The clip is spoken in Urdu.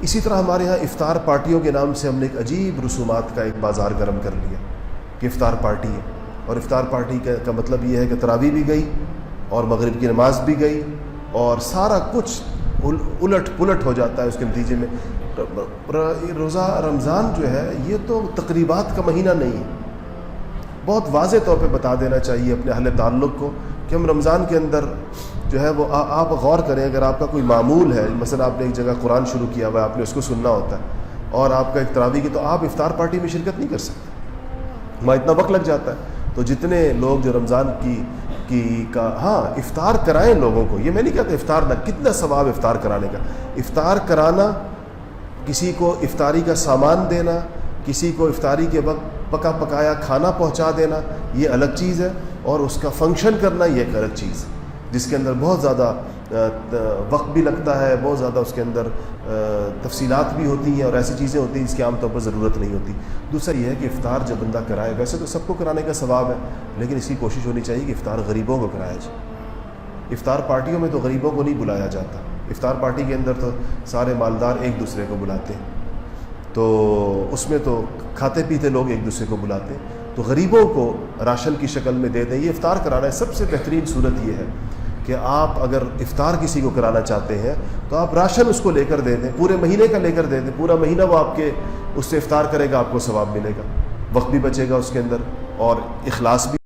اسی طرح ہمارے ہاں افطار پارٹیوں کے نام سے ہم نے ایک عجیب رسومات کا ایک بازار گرم کر لیا کہ افطار پارٹی ہے، اور افطار پارٹی کا مطلب یہ ہے کہ تراویح بھی گئی اور مغرب کی نماز بھی گئی اور سارا کچھ الٹ پلٹ ہو جاتا ہے اس کے نتیجے میں۔ روزہ رمضان جو ہے یہ تو تقریبات کا مہینہ نہیں ہے۔ بہت واضح طور پہ بتا دینا چاہیے اپنے اہل تعلق کو کہ ہم رمضان کے اندر جو ہے وہ آپ غور کریں، اگر آپ کا کوئی معمول ہے، مثلا آپ نے ایک جگہ قرآن شروع کیا ہوا ہے، آپ نے اس کو سننا ہوتا ہے اور آپ کا ایک تراویح کی، تو آپ افطار پارٹی میں شرکت نہیں کر سکتے، وہاں اتنا وقت لگ جاتا ہے۔ تو جتنے لوگ جو رمضان کا ہاں افطار کرائیں لوگوں کو، یہ میں نہیں کہتا افطار نہ، کتنا ثواب افطار کرانے کا، افطار کرانا، کسی کو افطاری کا سامان دینا، کسی کو افطاری کے وقت پکا پکایا کھانا پہنچا دینا، یہ الگ چیز ہے، اور اس کا فنکشن کرنا یہ ایک الگ چیز ہے جس کے اندر بہت زیادہ وقت بھی لگتا ہے، بہت زیادہ اس کے اندر تفصیلات بھی ہوتی ہیں اور ایسی چیزیں ہوتی ہیں جس کی عام طور پر ضرورت نہیں ہوتی۔ دوسرا یہ ہے کہ افطار جب بندہ کرائے، ویسے تو سب کو کرانے کا ثواب ہے، لیکن اس کی کوشش ہونی چاہیے کہ افطار غریبوں کو کرایا جائے۔ افطار پارٹیوں میں تو غریبوں کو نہیں بلایا جاتا، افطار پارٹی کے اندر تو سارے مالدار ایک دوسرے کو بلاتے ہیں، تو اس میں تو کھاتے پیتے لوگ ایک دوسرے کو بلاتے ہیں، تو غریبوں کو راشن کی شکل میں دے دیں۔ یہ افطار کرانا ہے، سب سے بہترین صورت یہ ہے کہ آپ اگر افطار کسی کو کرانا چاہتے ہیں تو آپ راشن اس کو لے کر دے دیں، پورے مہینے کا لے کر دے دیں، پورا مہینہ وہ آپ کے اس سے افطار کرے گا، آپ کو ثواب ملے گا، وقت بھی بچے گا اس کے اندر اور اخلاص بھی